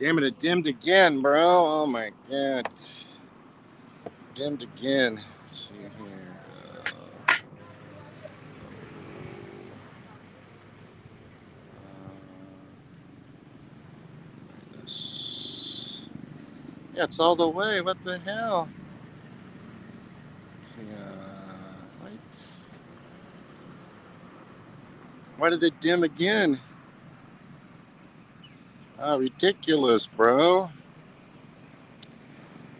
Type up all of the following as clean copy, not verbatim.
Damn it, it dimmed again, bro. Oh my god. Dimmed again. Let's see here. This. Yeah, it's all the way. What the hell? Wait. Why did it dim again? Oh, ridiculous, bro.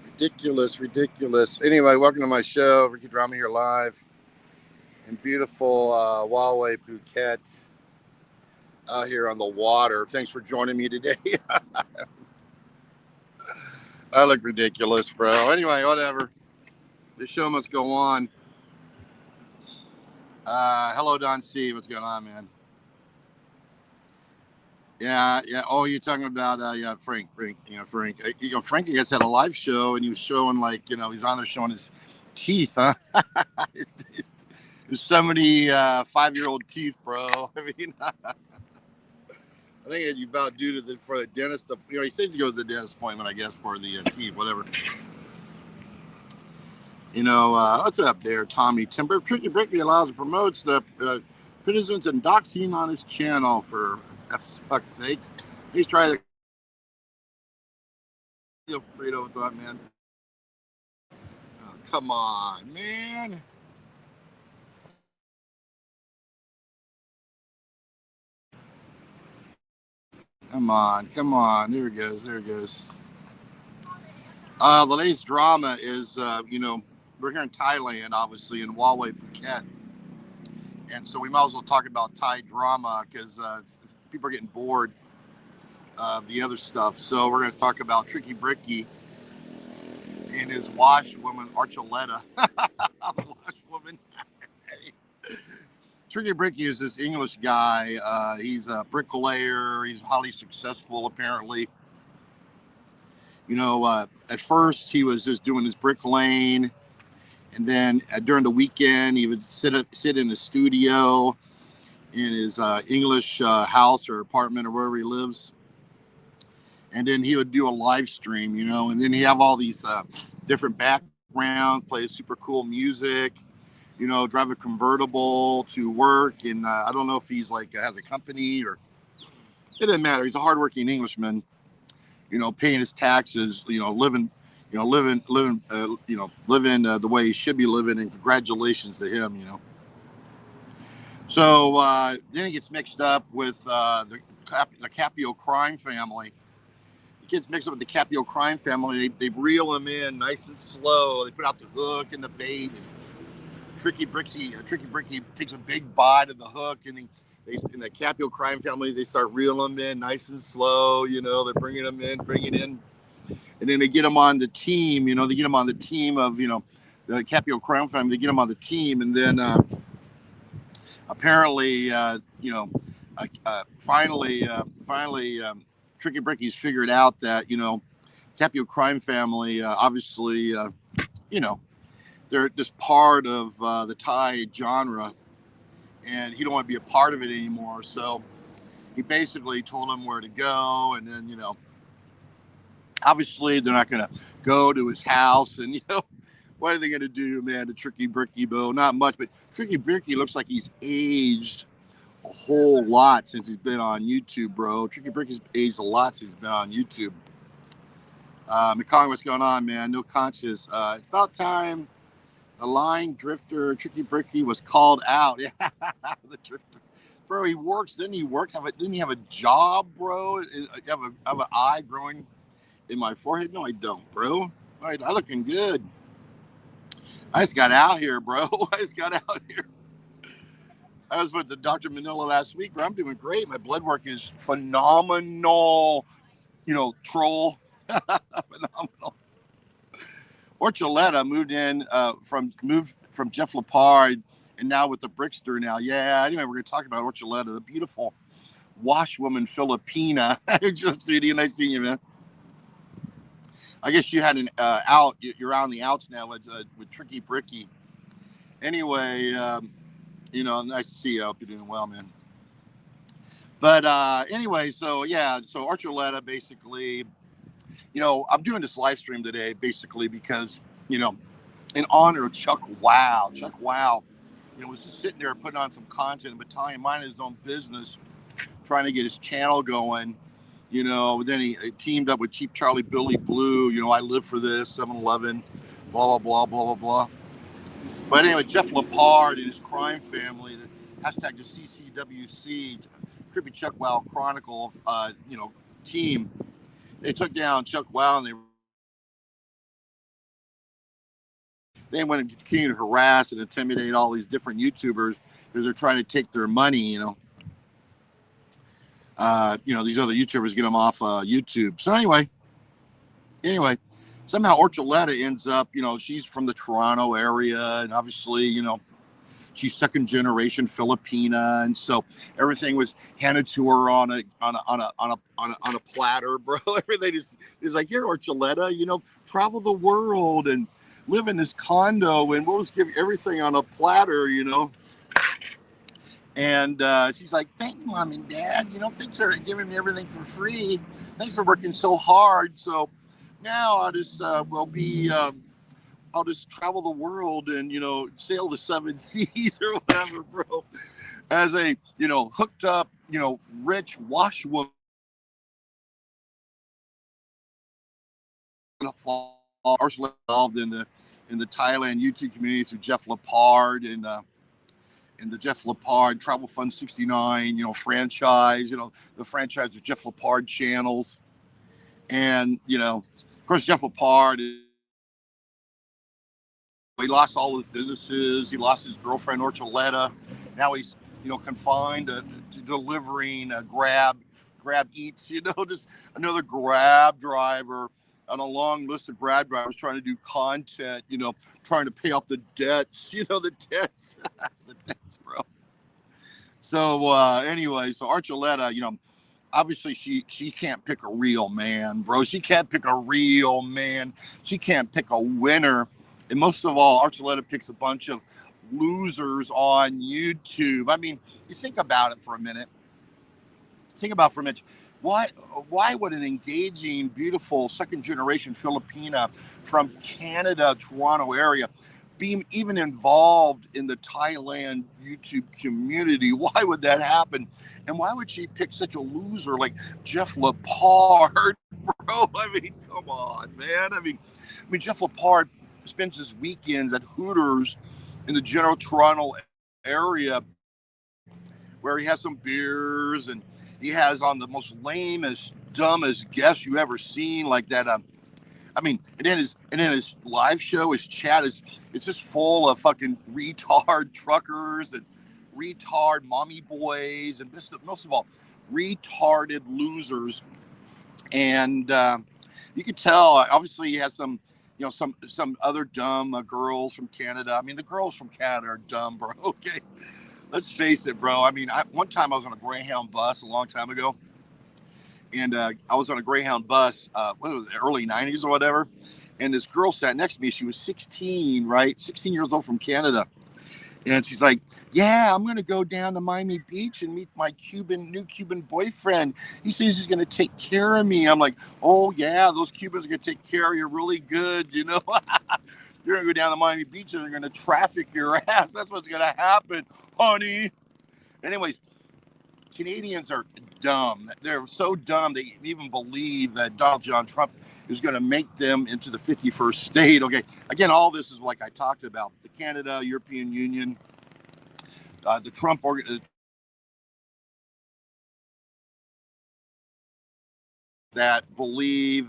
Ridiculous, ridiculous. Anyway, welcome to my show. Ricky Drama here live in beautiful Huawei, Phuket, out here on the water. Thanks for joining me today. I look ridiculous, bro. Anyway, whatever. The show must go on. Hello, Don C. What's going on, man? Yeah, yeah. Oh, you're talking about yeah, Frank. Frank. Frank, I guess, had a live show, and he was showing he's on there showing his teeth, huh? There's so many 5-year-old teeth, bro. I mean, I think it's about due to for the dentist. He says he goes to the dentist appointment, I guess, for the teeth, whatever. What's up there, Tommy Timber? Tricky Bricky allows and promotes the criticisms and doxing on his channel for fuck's sakes. He's trying to feel Frito with that, man. Oh, come on, man. Come on. There it goes. There it goes. The latest drama is, we're here in Thailand, obviously, in Huawei, Phuket. And so we might as well talk about Thai drama because people are getting bored of the other stuff. So we're going to talk about Tricky Bricky and his washwoman, Archuletta. Washwoman. Tricky Bricky is this English guy. He's a bricklayer. He's highly successful, apparently. At first he was just doing his brick lane, and then during the weekend he would sit in the studio in his English house or apartment or wherever he lives, and then he would do a live stream, and then he have all these different backgrounds, play super cool music, drive a convertible to work, and I don't know if he's has a company or it doesn't matter. He's a hardworking Englishman, paying his taxes, living the way he should be living, and congratulations to him. So then he gets mixed up with the Capio crime family. He gets mixed up with the Capio crime family. They reel him in nice and slow. They put out the hook and the bait. And Tricky Bricky takes a big bite of the hook, and in the Capio crime family, they start reeling him in nice and slow. They're bringing him in, and then they get him on the team. They get him on the team of the Capio crime family. They get him on the team, and then apparently, finally, Tricky Bricky's figured out that Capio crime family, obviously, they're just part of the Thai genre, and he don't want to be a part of it anymore. So he basically told him where to go, and then obviously they're not going to go to his house, and what are they going to do, man, to Tricky Bricky, Bo? Not much, but Tricky Bricky looks like he's aged a whole lot since he's been on YouTube, bro. Tricky Bricky's aged a lot since he's been on YouTube. McCong, what's going on, man? No conscious. It's about time the line drifter Tricky Bricky was called out. Yeah, the drifter. Bro, he works. Didn't he work? Didn't he have a job, bro? Have an eye growing in my forehead? No, I don't, bro. I looking good. I just got out here, bro. I just got out here. I was with the Dr. Manila last week, bro. I'm doing great. My blood work is phenomenal. Troll. Phenomenal. Orcholetta moved from Jeff Lepard, and now with the Brickster now. Yeah, anyway, we're going to talk about Orcholetta, the beautiful washwoman Filipina. Judy, nice seeing you, man. I guess you had an out. You're on the outs now with Tricky Bricky. Anyway, nice to see you. I hope you're doing well, man. But anyway, so yeah, so Archuletta basically, I'm doing this live stream today basically because, in honor of Chuck Wow. Chuck Wow, was just sitting there putting on some content, but minding his own business, trying to get his channel going. Then he teamed up with Cheap Charlie Billy Blue. I live for this, 7-Eleven, blah, blah, blah, blah, blah, blah. But anyway, Jeff Lepard and his crime family, the hashtag the CCWC, Creepy Chuck Wow Chronicle, team, they took down Chuck Wow and they went and continued to harass and intimidate all these different YouTubers because they're trying to take their money, these other YouTubers get them off YouTube. So anyway, somehow Archuletta ends up, she's from the Toronto area, and obviously, she's second generation Filipina, and so everything was handed to her on a platter, bro. Everything is like, here, Archuletta, travel the world and live in this condo, and we'll just give you everything on a platter, And she's like, thanks, Mom and Dad. Thanks for giving me everything for free. Thanks for working so hard. So now I'll just I'll just travel the world and sail the 7 seas or whatever, bro. As a hooked up rich washwoman, Archuletta involved in the Thailand YouTube community through Jeff Lepard and the Jeff Lepard Travel Fund 69, franchise, the franchise of Jeff Lepard channels. And, of course, Jeff Lepard, he lost all his businesses. He lost his girlfriend, Archuletta. Now he's, confined to delivering grab eats, just another Grab driver on a long list of Grab drivers trying to do content, trying to pay off the debts, the debts, the debts, bro. So anyway, so Archuletta, obviously she can't pick a real man, bro. She can't pick a real man. She can't pick a winner. And most of all, Archuletta picks a bunch of losers on YouTube. I mean, you think about it for a minute. Why would an engaging, beautiful, second-generation Filipina from Canada, Toronto area, be even involved in the Thailand YouTube community? Why would that happen? And why would she pick such a loser like Jeff Lepard, bro? I mean, come on, man. I mean, Jeff Lepard spends his weekends at Hooters in the general Toronto area where he has some beers and he has on the most lamest, dumbest guests you ever seen, like that. And then his live show, his chat it's just full of fucking retard truckers and retard mommy boys and most of all, retarded losers. And you could tell, obviously, he has some other dumb girls from Canada. I mean, the girls from Canada are dumb, bro. Okay. Let's face it, bro. I mean, one time I was on a Greyhound bus a long time ago, and I was on a Greyhound bus, what was it, early 90s or whatever, and this girl sat next to me. She was 16, right? 16 years old from Canada. And she's like, yeah, I'm going to go down to Miami Beach and meet my new Cuban boyfriend. He says he's going to take care of me. I'm like, oh, yeah, those Cubans are going to take care of you really good, You're going to go down to Miami Beach and they're going to traffic your ass. That's what's going to happen, honey. Anyways, Canadians are dumb. They're so dumb they even believe that Donald John Trump is going to make them into the 51st state. Okay, again, all this is like I talked about. The Canada, European Union, the Trump that believe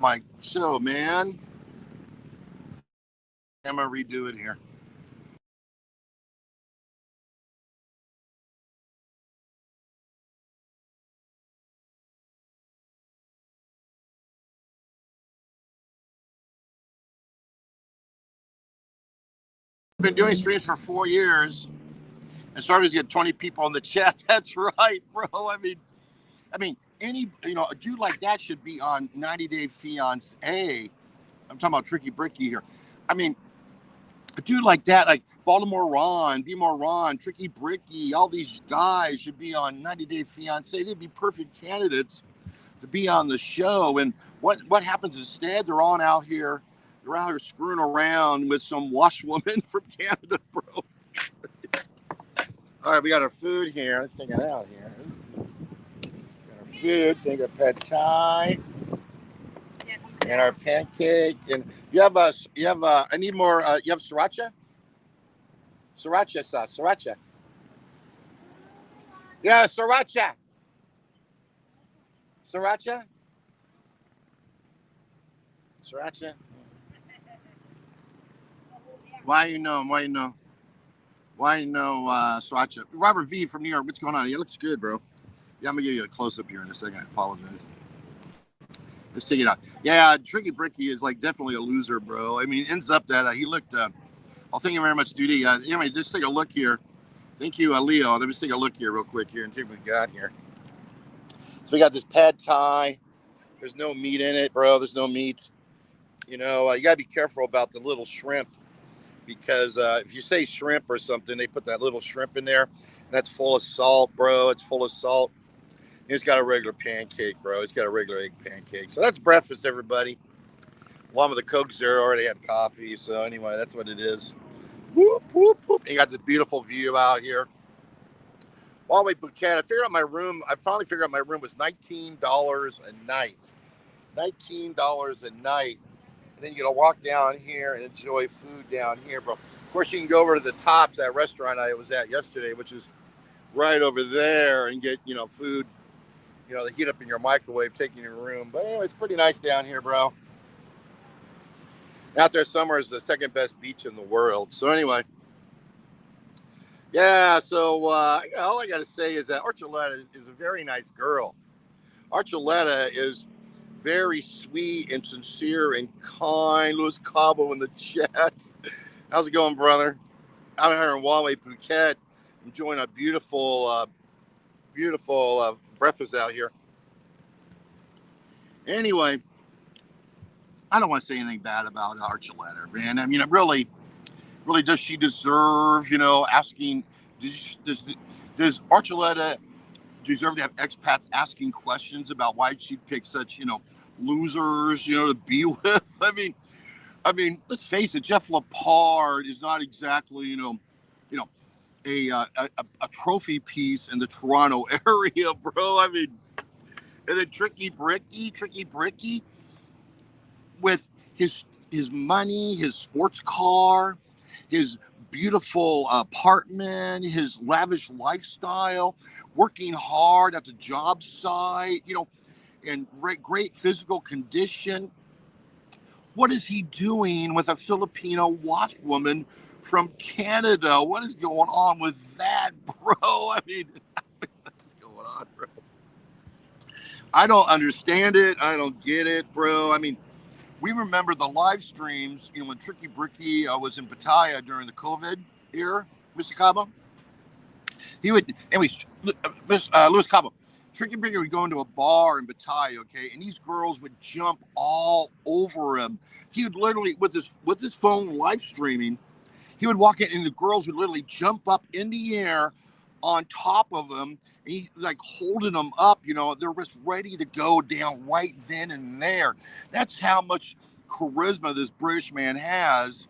my show, man. I'm going to redo it here. I've been doing streams for 4 years and started to get 20 people in the chat. That's right, bro. I mean, any a dude like that should be on 90 Day Fiance. I'm talking about Tricky Bricky here. I mean, a dude like that, like Baltimore Ron, Tricky Bricky, all these guys should be on 90 Day Fiancé. They'd be perfect candidates to be on the show. And what happens instead? They're out here screwing around with some washwoman from Canada, bro. All right, we got our food here. Let's take it out here. Got our food. Think of pad thai and our pancake. And you have I need more. You have sriracha? Sriracha sauce. Sriracha. Yeah, sriracha. Sriracha. Sriracha. Why you know sriracha? Robert V from New York. What's going on? It looks good, bro. Yeah, I'm gonna give you a close up here in a second. I apologize. Let's take it out. Yeah, Tricky Bricky is like definitely a loser, bro. I mean, ends up that he looked. Well, thank you very much, Duty. Anyway, just take a look here. Thank you, Leo. Let me just take a look here real quick here and see what we got here. So we got this pad thai. There's no meat in it, bro. There's no meat. You know, you gotta be careful about the little shrimp because if you say shrimp or something, they put that little shrimp in there, and that's full of salt, bro. It's full of salt. It's got a regular pancake, bro. It's got a regular egg pancake. So that's breakfast, everybody. Along with the Coke Zero, already had coffee. So anyway, that's what it is. Whoop, whoop, whoop. You got this beautiful view out here. While we Phuket, I figured out my room. I finally figured out my room was $19 a night. $19 a night. And then you gotta walk down here and enjoy food down here, bro. Of course, you can go over to the Tops, that restaurant I was at yesterday, which is right over there, and get, you know, food. You know, they heat up in your microwave, take in your room. But anyway, it's pretty nice down here, bro. Out there somewhere is the second best beach in the world. So anyway, yeah. So all I got to say is that Archuletta is a very nice girl. Archuletta is very sweet and sincere and kind. Louis Cabo in the chat. How's it going, brother? I'm here in Huawei, Phuket, enjoying a beautiful breakfast out here. Anyway, I don't want to say anything bad about Archuletta, man. I mean, really does she deserve, you know, asking, does Archuletta deserve to have expats asking questions about why she'd pick such, you know, losers, you know, to be with? I mean, let's face it, Jeff Lepard is not exactly, you know, a trophy piece in the Toronto area, bro. I mean, and then Tricky Bricky with his money, his sports car, his beautiful apartment, his lavish lifestyle, working hard at the job site, you know, and great physical condition. What is he doing with a Filipino watchwoman from Canada? What is going on with that, bro? I mean, what's going on, bro? I don't understand it. I don't get it, bro. I mean, we remember the live streams, you know, when Tricky Bricky was in Pattaya during the COVID era, Mr. Cabo. He would, anyways, Louis Cabo, Tricky Bricky would go into a bar in Pattaya, okay, and these girls would jump all over him. He would literally, with his phone live streaming, he would walk in and the girls would literally jump up in the air on top of him. And he like holding them up, you know, they're just ready to go down right then and there. That's how much charisma this British man has.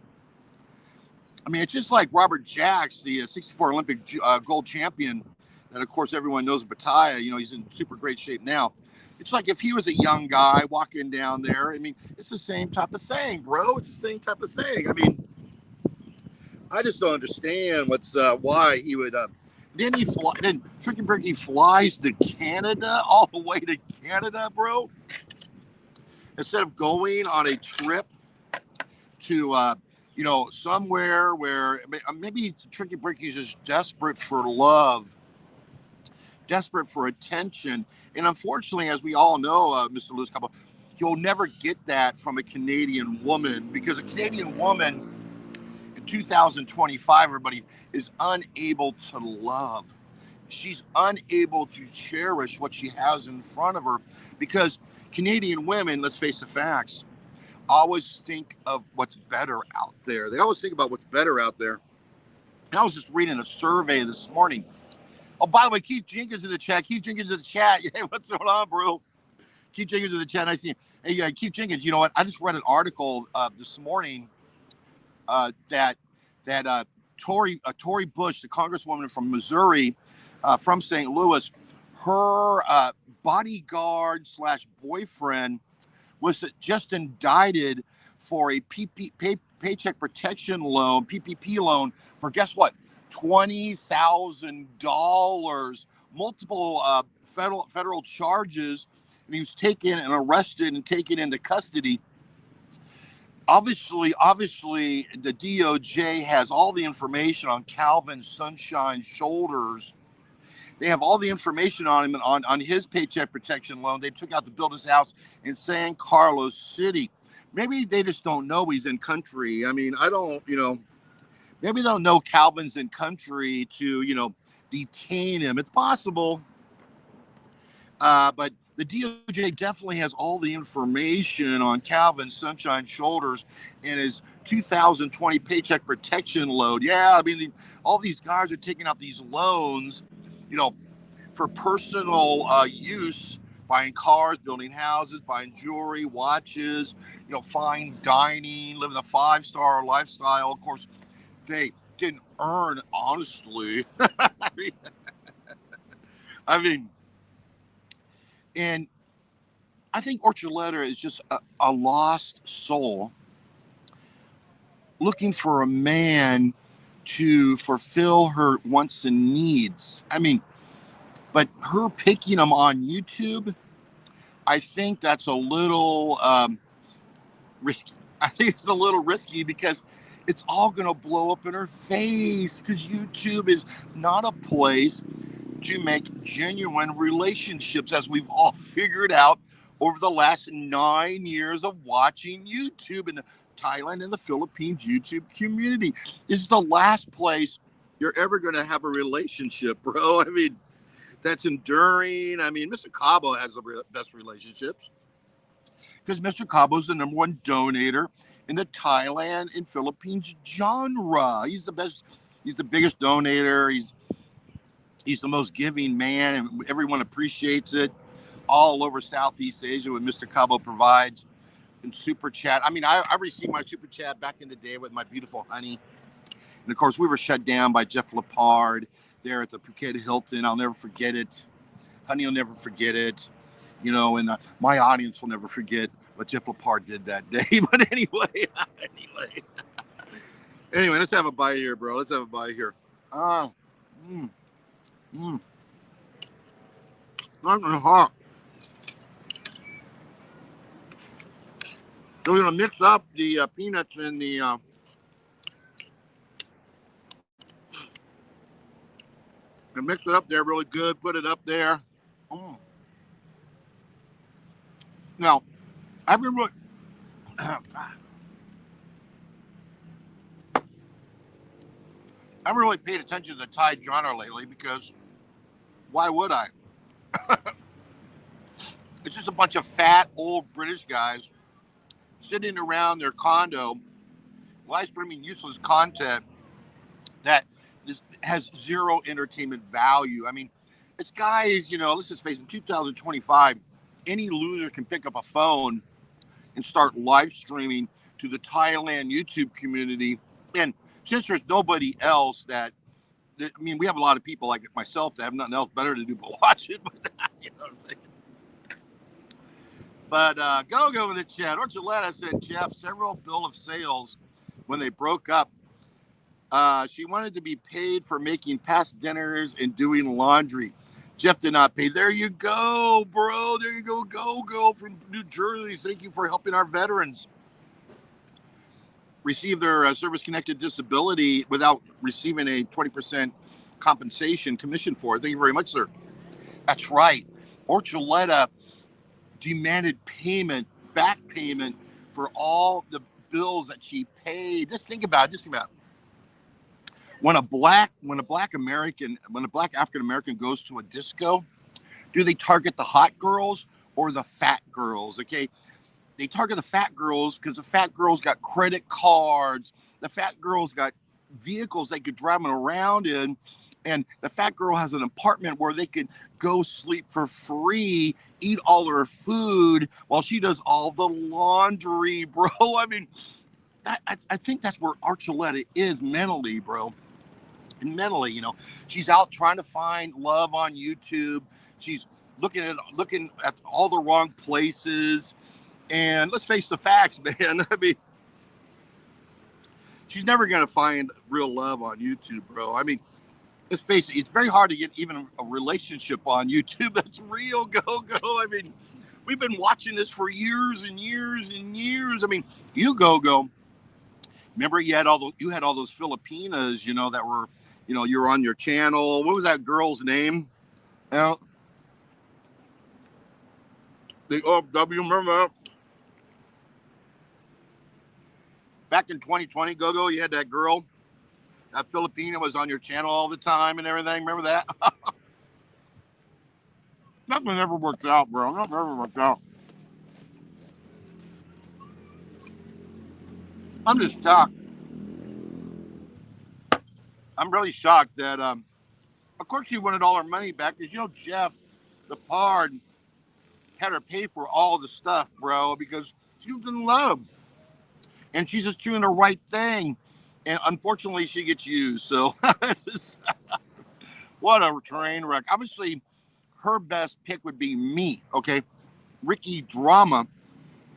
I mean, it's just like Robert Jacks, the 64 Olympic gold champion that, of course, everyone knows in Pattaya. You know, he's in super great shape now. It's like if he was a young guy walking down there. I mean, it's the same type of thing, bro. It's the same type of thing. I mean, I just don't understand why he would. Then Tricky Bricky flies to Canada, all the way to Canada, bro. Instead of going on a trip to, you know, somewhere where maybe Tricky Bricky's just desperate for love, desperate for attention. And unfortunately, as we all know, Mr. Lewis Cabo, you'll never get that from a Canadian woman, because a Canadian woman in 2025, everybody, is unable to love. She's unable to cherish what she has in front of her, because Canadian women, let's face the facts, always think of what's better out there. They always think about what's better out there. And I was just reading a survey this morning. Oh, by the way, Keith Jenkins in the chat. Keith Jenkins in the chat. Hey, what's going on, bro? Keith Jenkins in the chat. I see him. Hey, Keith Jenkins. You know what? I just read an article this morning that Tory Bush, the congresswoman from Missouri, from St. Louis, her bodyguard / boyfriend was just indicted for a paycheck protection loan, PPP loan, for guess what? $20,000, multiple federal charges, and he was taken and arrested and taken into custody. Obviously, the DOJ has all the information on Calvin Sunshine Shoulders. They have all the information on him on his paycheck protection loan. They took out to build his house in San Carlos City. Maybe they just don't know he's in country. I mean, I don't, maybe they don't know Calvin's in country to, detain him. It's possible. But the DOJ definitely has all the information on Calvin Sunshine Shoulders and his 2020 paycheck protection loan. Yeah, I mean, all these guys are taking out these loans, for personal use, buying cars, building houses, buying jewelry, watches, fine dining, living a 5-star lifestyle. Of course, they didn't earn, honestly. I mean, and I think Archuletta is just a lost soul looking for a man to fulfill her wants and needs. I mean, but her picking them on YouTube, I think that's a little risky. I think it's a little risky because it's all going to blow up in her face, because YouTube is not a place to make genuine relationships, as we've all figured out over the last 9 years of watching YouTube in Thailand and the Philippines YouTube community. This is the last place you're ever going to have a relationship, bro. I mean, that's enduring. I mean, Mr. Cabo has the best relationships because Mr. Cabo is the #1 donator in the Thailand and Philippines genre. He's the best. He's the biggest donator. He's the most giving man, and everyone appreciates it all over Southeast Asia what Mr. Cabo provides in Super Chat. I mean, I received my Super Chat back in the day with my beautiful honey. And, of course, we were shut down by Jeff Lepard there at the Phuket Hilton. I'll never forget it. Honey will never forget it. And my audience will never forget what Jeff Lepard did that day. But anyway, let's have a bite here, bro. Let's have a bite here. Not hot. So we're going to mix up the peanuts and the and mix it up there really good. Put it up there. Now, I've been really, I haven't really paid attention to the Thai genre lately because why would I? It's just a bunch of fat, old British guys sitting around their condo, live streaming useless content that has zero entertainment value. I mean, it's guys, let's just face it, in 2025, any loser can pick up a phone and start live streaming to the Thailand YouTube community. And since there's nobody else we have a lot of people like myself that have nothing else better to do but watch it. But you know what I'm saying? But go in the chat. Archuletta said, Jeff, several bill of sales when they broke up. She wanted to be paid for making past dinners and doing laundry. Jeff did not pay. There you go, bro. There you go. Go from New Jersey. Thank you for helping our veterans receive their service-connected disability without receiving a 20% compensation commission for it. Thank you very much, sir. That's right. Archuletta demanded back payment for all the bills that she paid. Just think about it. When a black African American goes to a disco, do they target the hot girls or the fat girls? Okay. they target the fat girls because the fat girls got credit cards. The fat girls got vehicles they could drive them around in. And the fat girl has an apartment where they could go sleep for free, eat all her food while she does all the laundry, bro. I mean, I think that's where Archuletta is mentally, bro. And mentally, you know, she's out trying to find love on YouTube. She's looking at all the wrong places. And let's face the facts, man. I mean, she's never going to find real love on YouTube, bro. I mean, let's face it, it's very hard to get even a relationship on YouTube that's real, go. I mean, we've been watching this for years and years and years. I mean, you go. Remember you had all those Filipinas, you know, that were, you know, you were on your channel. What was that girl's name? The OFW, remember that? Back in 2020, Go, you had that girl. That Filipina was on your channel all the time and everything. Remember that? Nothing ever worked out, bro. Nothing ever worked out. I'm just shocked. I'm really shocked that, of course, she wanted all her money back because, you know, Jeff, the pard, had her pay for all the stuff, bro, because she was in love. And she's just doing the right thing. And unfortunately, she gets used. So, what a train wreck. Obviously, her best pick would be me, okay? Ricky Drama,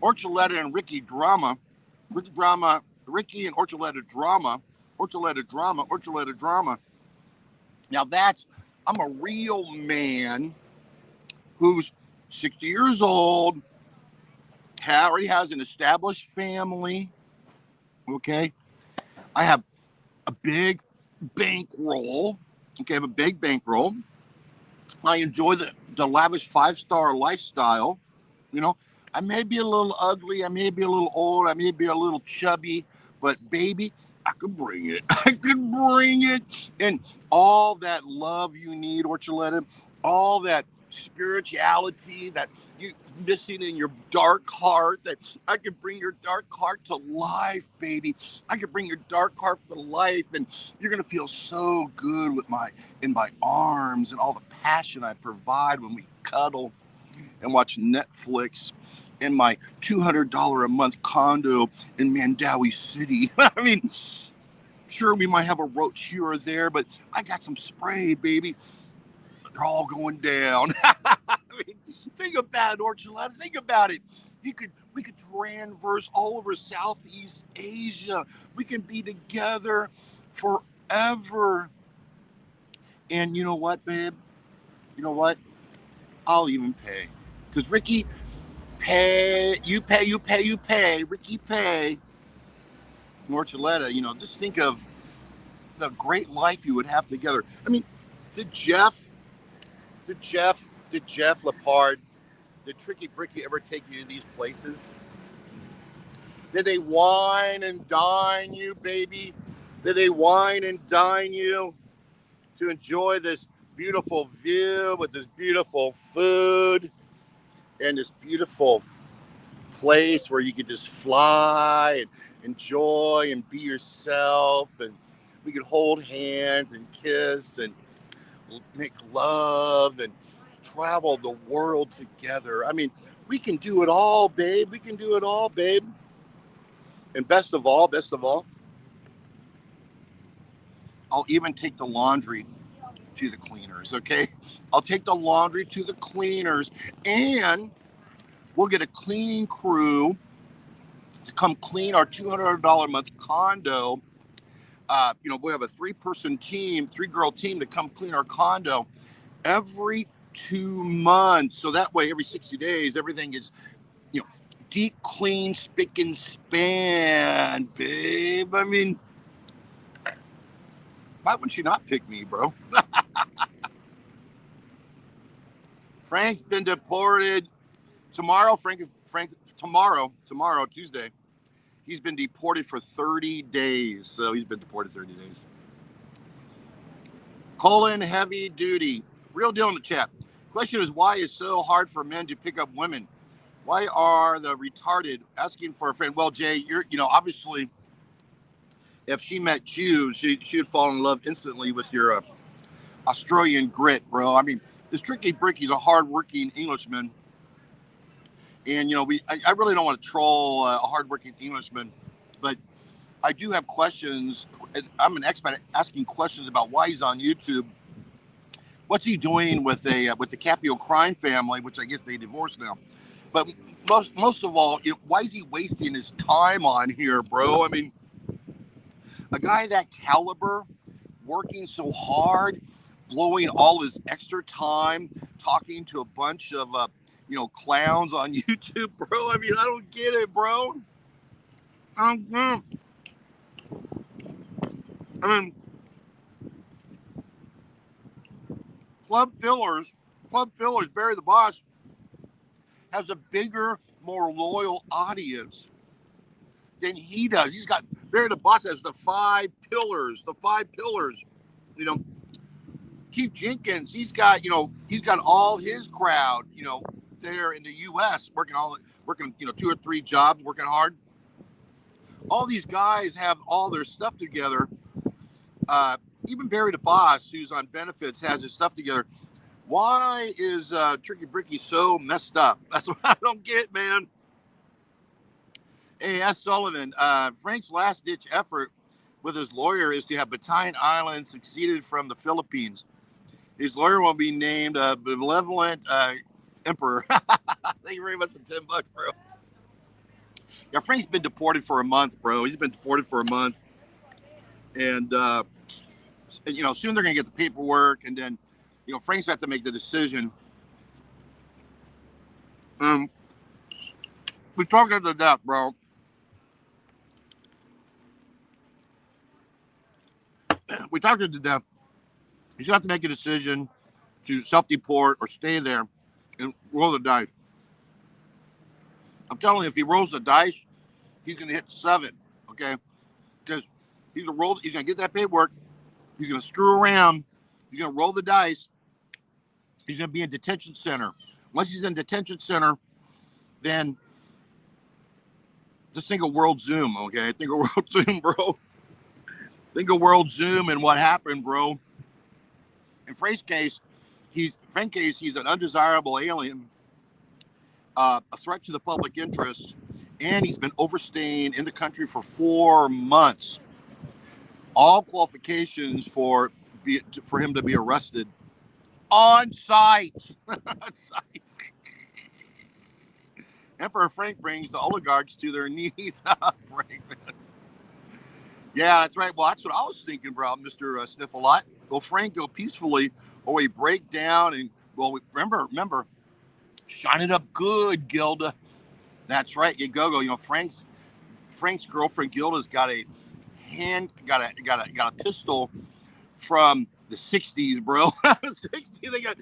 Archuletta and Ricky Drama, Ricky and Archuletta Drama. Now I'm a real man who's 60 years old, already has an established family, okay? I have a big bankroll, okay? I have a big bankroll. I enjoy the lavish 5-star lifestyle, you know? I may be a little ugly, I may be a little old, I may be a little chubby, but baby, I could bring it. I could bring it. And all that love you need, Archuletta, all that spirituality that you missing in your dark heart, that I could bring your dark heart to life, baby. I could bring your dark heart to life, and you're gonna feel so good in my arms and all the passion I provide when we cuddle and watch Netflix in my $200 a month condo in Mandawi City. I mean, sure, we might have a roach here or there, but I got some spray, baby. They're all going down. I mean, think about it, Archuletta. Think about it. We could transverse all over Southeast Asia. We can be together forever. And you know what, babe? You know what? I'll even pay. Because Ricky, you pay. Ricky, pay. Archuletta, you know, just think of the great life you would have together. I mean, did Jeff Lepard, did Tricky Bricky ever take you to these places? Did they wine and dine you, baby? Did they wine and dine you to enjoy this beautiful view with this beautiful food and this beautiful place where you could just fly and enjoy and be yourself, and we could hold hands and kiss and make love and travel the world together? I mean, we can do it all, babe. We can do it all, babe. And best of all, I'll even take the laundry to the cleaners, okay? I'll take the laundry to the cleaners, and we'll get a cleaning crew to come clean our $200 a month condo. You know, we have a 3-person team, 3-girl team to come clean our condo every 2 months. So that way, every 60 days, everything is, you know, deep clean, spick and span, babe. I mean, why would she not pick me, bro? Frank's been deported. Tomorrow, tomorrow, Tuesday, he's been deported for 30 days. So he's been deported 30 days. Colon heavy duty. Real deal in the chat. Question is, why is it so hard for men to pick up women? Why are the retarded asking for a friend? Well, Jay, obviously, if she met you, she'd fall in love instantly with your Australian grit, bro. I mean, this Tricky Bricky's a hardworking Englishman, and I really don't want to troll a hardworking Englishman, but I do have questions. I'm an expert at asking questions about why he's on YouTube. What's he doing with the Capio crime family, which I guess they divorced now? But most of all, why is he wasting his time on here, bro? I mean, a guy that caliber, working so hard, blowing all his extra time, talking to a bunch of clowns on YouTube, bro. I mean, I don't get it, bro. I mean, Club Fillers, Barry the Boss has a bigger, more loyal audience than he does. He's got Barry the Boss has the five pillars. You know, Keith Jenkins, he's got all his crowd, there in the U.S. working 2 or 3 jobs, working hard. All these guys have all their stuff together. Even Barry the Boss, who's on benefits, has his stuff together. Why is Tricky Bricky so messed up? That's what I don't get, man. Hey, S. Sullivan, Frank's last-ditch effort with his lawyer is to have Bataan Island succeeded from the Philippines. His lawyer will be named Benevolent Emperor. Thank you very much for $10, bro. Yeah, Frank's been deported for a month, bro. He's been deported for a month. And, soon they're going to get the paperwork. And then, Frank's got to make the decision. We talked to death, bro. We talked to death. He's got to make a decision to self-deport or stay there and roll the dice. I'm telling you, if he rolls the dice, he's going to hit 7, okay? Because he's going to get that paperwork. He's going to screw around. He's going to roll the dice. He's going to be in detention center. Once he's in detention center, then just think of World Zoom, okay? Think of World Zoom, bro. Think of World Zoom and what happened, bro. In Frank's case, he's an undesirable alien, a threat to the public interest, and he's been overstaying in the country for 4 months. All qualifications for him to be arrested on site. On site. Emperor Frank brings the oligarchs to their knees. Frank, man. Yeah, that's right. Well, that's what I was thinking about, Mr. Sniffalot. Will Frank go peacefully, or we break down and, well, remember, shine it up good, Gilda. That's right, you go. Frank's girlfriend Gilda's got a pistol from the 60s, bro. 60, they got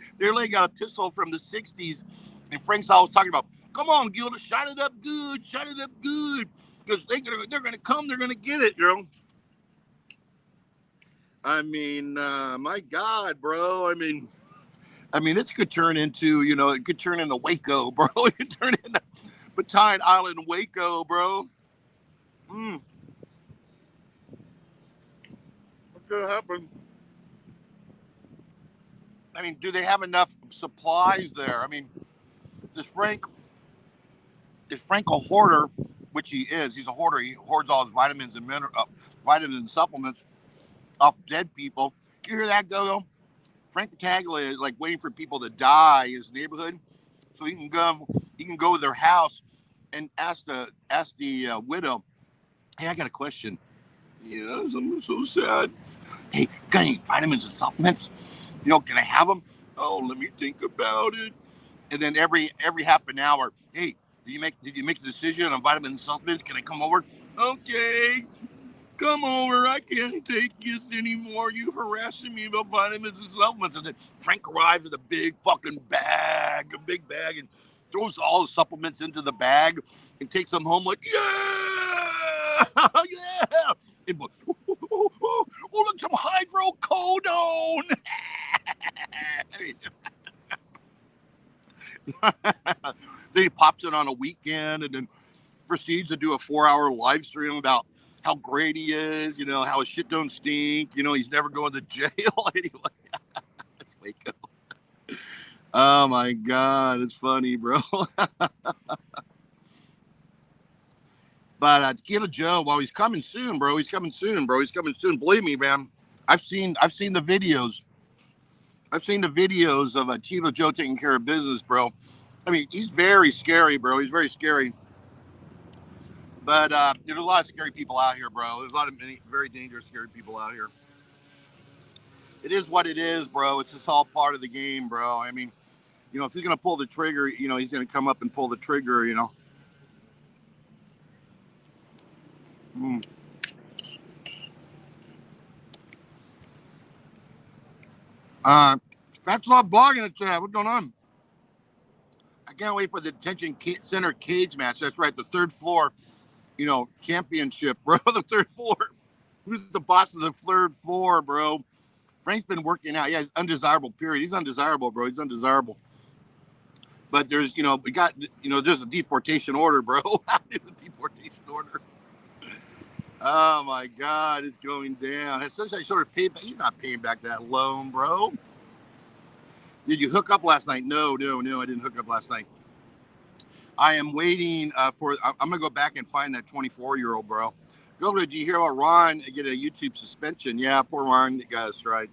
a pistol from the 60s, and Frank's always talking about, come on, Gilda, shine it up good, because they're gonna come, they're gonna get it, I mean, my God, bro. I mean, it could turn into, Waco, bro. It could turn into Bataan Island, Waco, bro. What's gonna happen? I mean, do they have enough supplies there? I mean, is Frank a hoarder? Which he is. He's a hoarder. He hoards all his vitamins and vitamins and supplements off dead people. You hear that, Gogo? Frank Pataglia is like waiting for people to die in his neighborhood, so he can go to their house and ask the widow, hey, I got a question. Yes, I'm so sad. Hey, got any vitamins and supplements? Can I have them? Oh, let me think about it. And then every half an hour, hey, did you make the decision on vitamins and supplements? Can I come over? Okay, come over. I can't take this anymore. You harassing me about vitamins and supplements. And then Frank arrives with a big bag, and throws all the supplements into the bag and takes them home like, yeah, yeah. And, oh, look, some hydrocodone. Then he pops it on a weekend and then proceeds to do a 4-hour live stream about how great he is, how his shit don't stink, he's never going to jail. Anyway, let's wake up. Oh my God, it's funny, bro. But Tequila Joe, well, he's coming soon, bro. He's coming soon. Believe me, man. I've seen the videos. I've seen the videos of Tequila Joe taking care of business, bro. I mean, he's very scary, bro. He's very scary. But there's a lot of scary people out here, bro. There's a lot of very dangerous, scary people out here. It is what it is, bro. It's just all part of the game, bro. I mean, if he's gonna pull the trigger, he's gonna come up and pull the trigger, Fat's not blogging in the chat. What's going on? I can't wait for the Detention Center cage match. That's right, the third floor, championship, bro. The third floor. Who's the boss of the third floor, bro? Frank's been working out. Yeah, he's undesirable, period. He's undesirable, bro. He's undesirable. But there's, we got, there's a deportation order, bro. There's a deportation order. Oh, my God. It's going down. Has Sunshine Shoulder paid back? He's not paying back that loan, bro. Did you hook up last night? No, I didn't hook up last night. I am waiting I'm going to go back and find that 24-year-old, bro. Did you hear about Ron get a YouTube suspension? Yeah, poor Ron got a strike.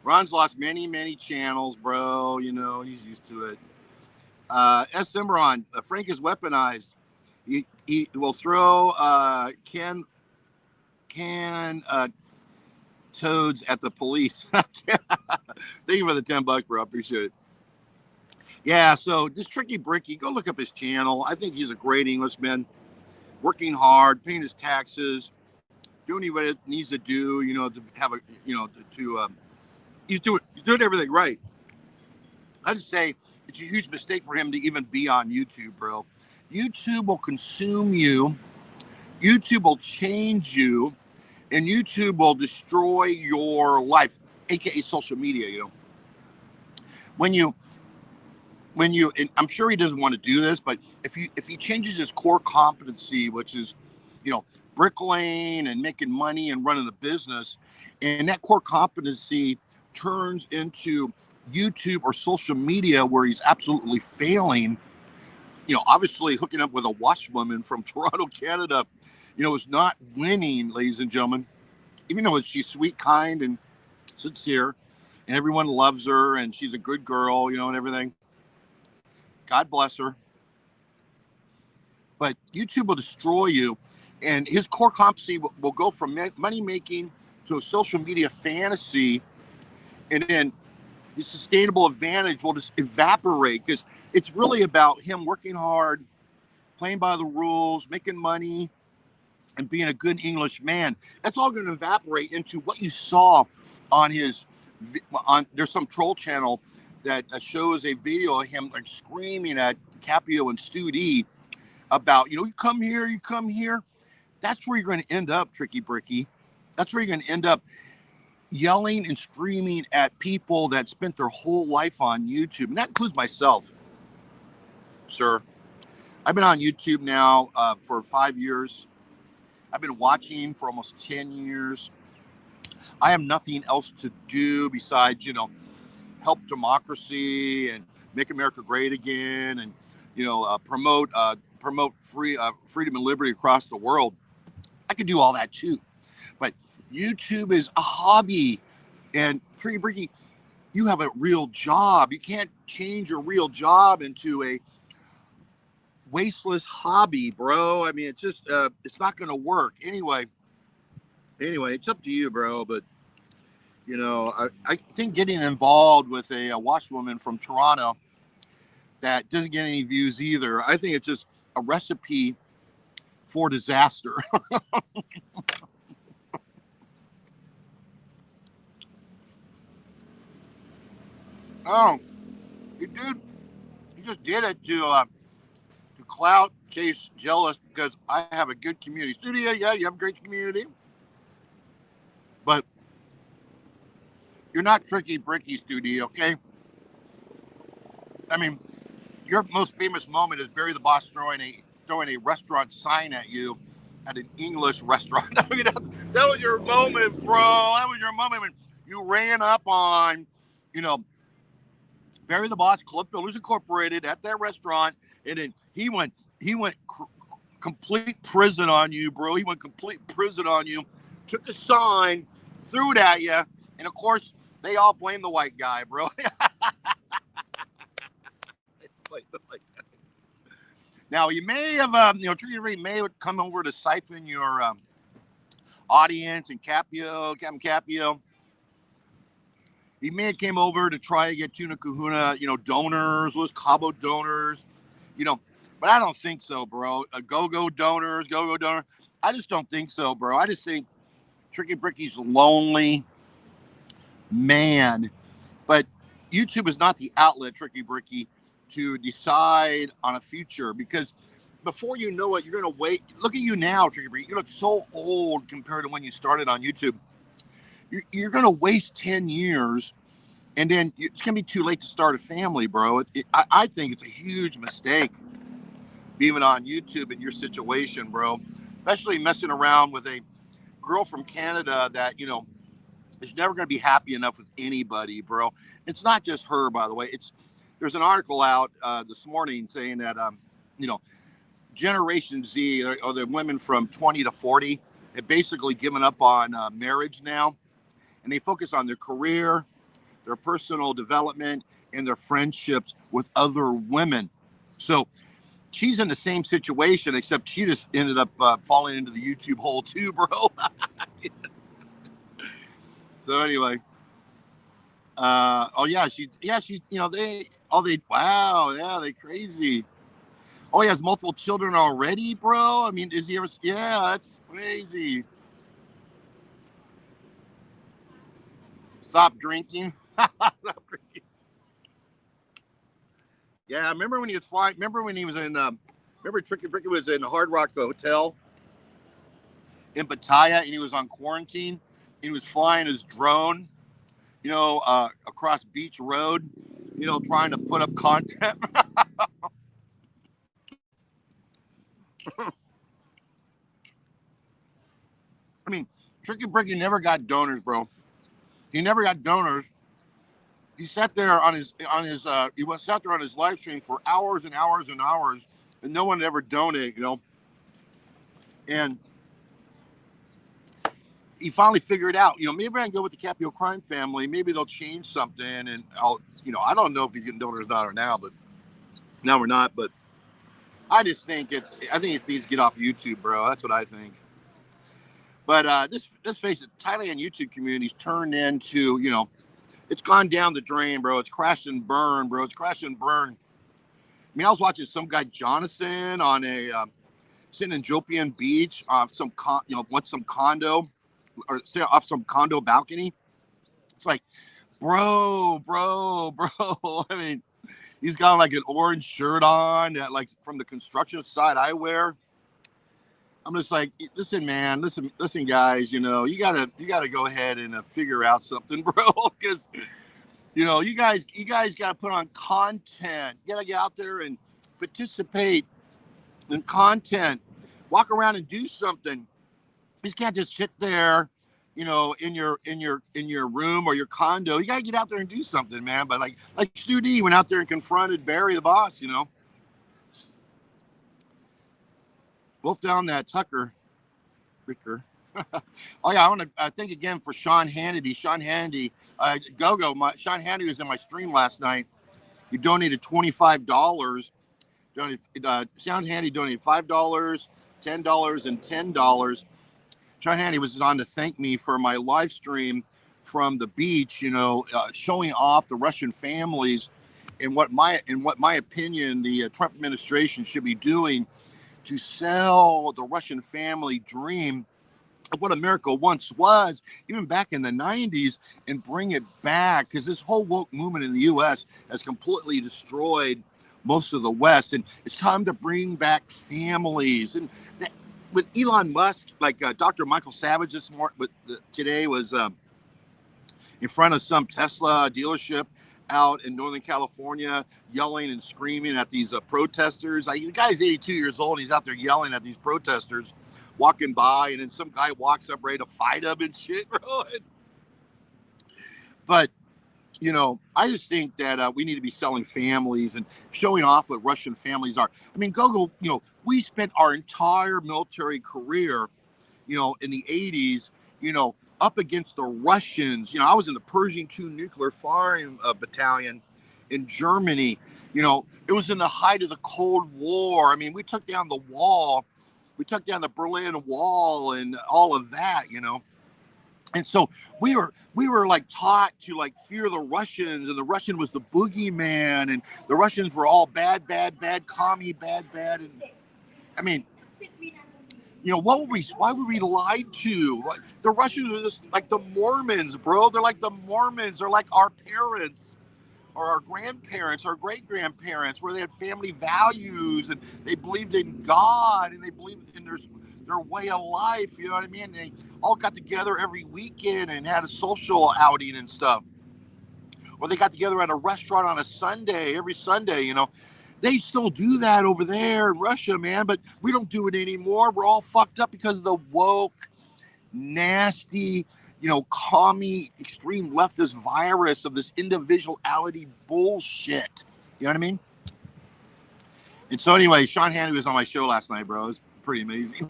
Ron's lost many, many channels, bro. He's used to it. S. Cimarron, Frank is weaponized. He will throw can toads at the police. Thank you for the $10, bro. I appreciate it. Yeah, so this Tricky Bricky, go look up his channel. I think he's a great Englishman, working hard, paying his taxes, doing what it needs to do, to have he's doing everything right. I just say it's a huge mistake for him to even be on YouTube, bro. YouTube will consume you. YouTube will change you, and YouTube will destroy your life, aka social media. When you, and I'm sure he doesn't want to do this, but if he changes his core competency, which is, bricklaying and making money and running a business, and that core competency turns into YouTube or social media where he's absolutely failing, obviously hooking up with a washwoman from Toronto, Canada, is not winning, ladies and gentlemen, even though she's sweet, kind, and sincere, and everyone loves her, and she's a good girl, and everything. God bless her. But YouTube will destroy you, and his core competency will go from money making to a social media fantasy, and then his sustainable advantage will just evaporate, because it's really about him working hard, playing by the rules, making money, and being a good English man. That's all going to evaporate into what you saw on there's some troll channel that shows a video of him like screaming at Capio and Stu D about, you come here. That's where you're going to end up, Tricky Bricky. That's where you're going to end up, yelling and screaming at people that spent their whole life on YouTube. And that includes myself, sir. I've been on YouTube now for 5 years. I've been watching for almost 10 years. I have nothing else to do besides, help democracy and make America great again, and, promote freedom and liberty across the world. I could do all that too. But YouTube is a hobby. And Tricky Bricky, you have a real job. You can't change your real job into a wasteless hobby, bro. I mean, it's just it's not going to work. Anyway, it's up to you, bro. But I think getting involved with a washwoman from Toronto that doesn't get any views either, I think it's just a recipe for disaster. Oh, he just did it to clout chase jealous because I have a good community. Studio, yeah, you have a great community, but you're not Tricky Bricky, Studio, okay? I mean, Your most famous moment is Barry the Boss throwing a restaurant sign at you at an English restaurant. I mean, that was your moment, bro. That was your moment when you ran up on, you know, Barry the Boss, Club Builders Incorporated at that restaurant, and then he went complete prison on you, bro. He went complete prison on you. Took a sign, threw it at you, and of course they all blame the white guy, bro. Now you may have, Tricky Ray may have come over to siphon your audience and Captain Capio. He may have came over to try to get Tuna Kahuna, donors, Los Cabo donors, but I don't think so, bro. Go-go donors. I just don't think so, bro. I just think Tricky Bricky's lonely man, but YouTube is not the outlet, Tricky Bricky, to decide on a future, because before you know it, you're going to wait. Look at you now, Tricky Bricky. You look so old compared to when you started on YouTube. You're going to waste 10 years, and then it's going to be too late to start a family, bro. I think it's a huge mistake being on YouTube in your situation, bro, especially messing around with a girl from Canada that, is never going to be happy enough with anybody, bro. It's not just her, by the way. There's an article out this morning saying that, Generation Z, or the women from 20 to 40, have basically given up on marriage now, and they focus on their career, their personal development, and their friendships with other women. So she's in the same situation, except she just ended up falling into the YouTube hole too, bro. So anyway, they crazy. Oh, he has multiple children already, bro. I mean, is he ever? Yeah, that's crazy. Stop drinking. Stop drinking. Yeah, remember when he was flying? Remember when he was in? Remember Tricky Bricky was in the Hard Rock Hotel in Pattaya, and he was on quarantine. He was flying his drone, across Beach Road, trying to put up content. I mean, Tricky Bricky never got donors, bro. He never got donors. He sat there on his sat there on his live stream for hours and hours and hours, and no one ever donated, And he finally figured out, maybe I can go with the Capio crime family. Maybe they'll change something, and I don't know if he's getting donors not or now, but now we're not. But I just think it needs to get off YouTube, bro. That's what I think. But let's face it, Thailand YouTube community's turned into, it's gone down the drain, bro. It's crashed and burned, bro. It's crashed and burned. I mean, I was watching some guy, Jonathan, on a sitting in Jopian Beach off some condo, or off some condo balcony. It's like, bro. I mean, he's got like an orange shirt on, that, like from the construction side I wear. I'm just like, listen, man, listen, guys. You gotta go ahead and figure out something, bro, because you guys gotta put on content. You gotta get out there and participate in content. Walk around and do something. You can't just sit there, in your room or your condo. You gotta get out there and do something, man. But like Stu D went out there and confronted Barry the Boss, Both down that Tucker. Ricker. Oh yeah, I want to thank again for Sean Hannity. Sean Hannity, Sean Hannity was in my stream last night. He donated $25. Sean Hannity donated $5, $10, and $10. Sean Hannity was on to thank me for my live stream from the beach. Showing off the Russian families and what my opinion the Trump administration should be doing to sell the Russian family dream of what America once was, even back in the 90s, and bring it back, because this whole woke movement in the U.S. has completely destroyed most of the West, and it's time to bring back families. And with Elon Musk, like Dr. Michael Savage today was in front of some Tesla dealership out in Northern California yelling and screaming at these protesters. The guy's 82 years old. And he's out there yelling at these protesters walking by, and then some guy walks up ready to fight him and shit, bro. But I just think that we need to be selling families and showing off what Russian families are. I mean, we spent our entire military career, in the 80s, up against the Russians. I was in the Pershing II nuclear firing battalion in Germany. It was in the height of the Cold War. I mean, we took down the wall. We took down the Berlin Wall and all of that, And so we were like taught to like fear the Russians, and the Russian was the boogeyman, and the Russians were all bad, commie, bad. And I mean, why were we lied to? The Russians are just like the Mormons, bro. They're like the Mormons. They're like our parents or our grandparents, our great-grandparents, where they had family values and they believed in God and they believed in their way of life, you know what I mean? They all got together every weekend and had a social outing and stuff. Or they got together at a restaurant on a Sunday, every Sunday, They still do that over there in Russia, man, but we don't do it anymore. We're all fucked up because of the woke, nasty, commie, extreme leftist virus of this individuality bullshit. You know what I mean? And so anyway, Sean Hannity was on my show last night, bro. It was pretty amazing.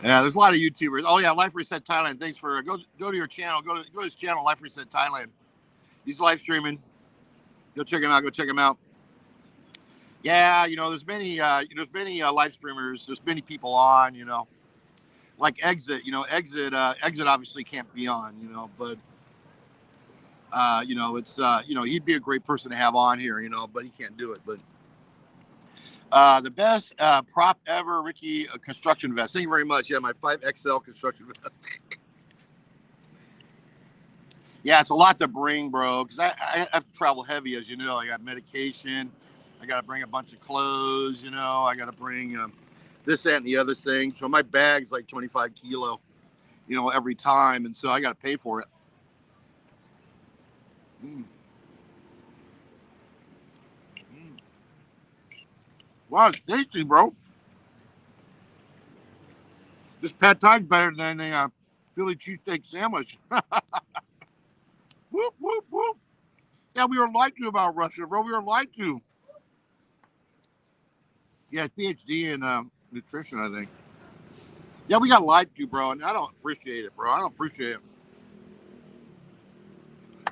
Yeah, there's a lot of YouTubers. Oh yeah, Life Reset Thailand. Thanks for go to your channel. Go to his channel, Life Reset Thailand. He's live streaming. Go check him out. Yeah, there's many live streamers. There's many people on. Like Exit. Exit obviously can't be on. But it's he'd be a great person to have on here. But he can't do it. But the best prop ever, Ricky, construction vest. Thank you very much. Yeah, my 5XL construction vest. Yeah, it's a lot to bring, bro, because I have to travel heavy, as you know. I got medication. I got to bring a bunch of clothes, I got to bring this, that, and the other thing. So my bag's like 25 kilo, every time. And so I got to pay for it. Wow, it's tasty, bro. This pad thai's better than a Philly cheesesteak sandwich. Whoop, whoop, whoop. Yeah, we were lied to about Russia, bro. We were lied to. Yeah, PhD in nutrition, I think. Yeah, we got lied to, bro, and I don't appreciate it, bro. I don't appreciate it.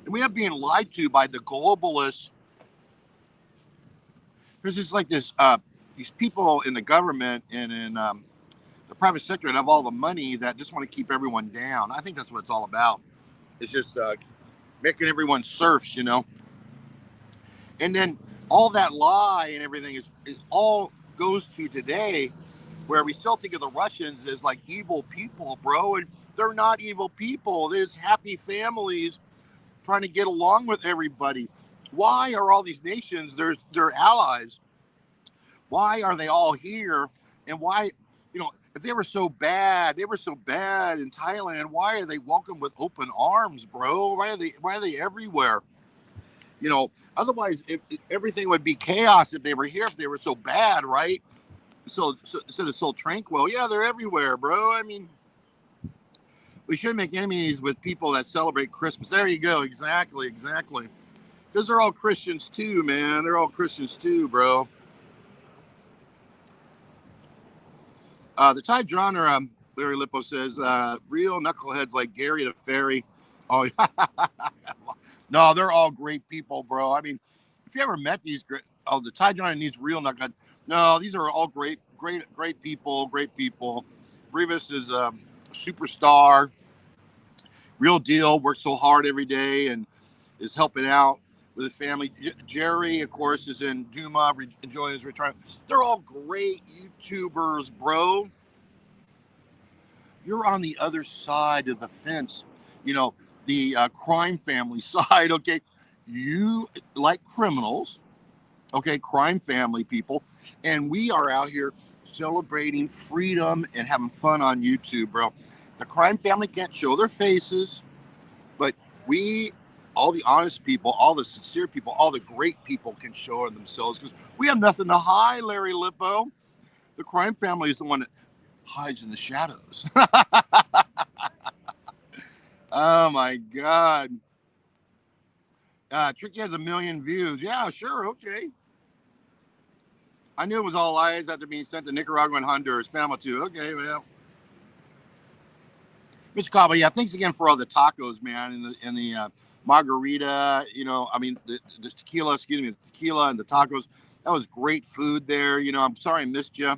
And we are being lied to by the globalists. There's just like this, these people in the government and in the private sector that have all the money that just want to keep everyone down. I think that's what it's all about. It's just making everyone serfs, And then all that lie and everything is all goes to today, where we still think of the Russians as like evil people, bro. And they're not evil people. There's happy families trying to get along with everybody. Why are all these nations their allies? Why are they all here? And why, if they were so bad in Thailand, why are they welcomed with open arms, bro? Why are they everywhere? Otherwise, if everything would be chaos if they were here, if they were so bad, right? So instead of so tranquil, yeah, they're everywhere, bro. I mean, we shouldn't make enemies with people that celebrate Christmas. There you go. Exactly. Because they're all Christians too, man. They're all Christians too, bro. The Thai genre, Larry Lippo says, real knuckleheads like Gary the Fairy. Oh, yeah. No, they're all great people, bro. I mean, if you ever met these the Thai genre needs real knuckleheads. No, these are all great people, Brevis is a superstar, real deal, works so hard every day and is helping out with his family. Jerry, of course, is in Duma, enjoying his retirement. They're all great YouTubers, bro. You're on the other side of the fence, the crime family side, okay? You like criminals, okay, crime family people, and we are out here celebrating freedom and having fun on YouTube, bro. The crime family can't show their faces, but all the honest people, all the sincere people, all the great people can show themselves because we have nothing to hide, Larry Lippo. The crime family is the one that hides in the shadows. Oh my God. Tricky has 1 million views. Yeah, sure, okay. I knew it was all lies after being sent to Nicaragua and Honduras. Panama too. Okay, well. Mr. Cabo, yeah, thanks again for all the tacos, man, and the margarita. You know, I mean, the tequila, excuse me, the tequila and the tacos. That was great food there. You know, I'm sorry I missed you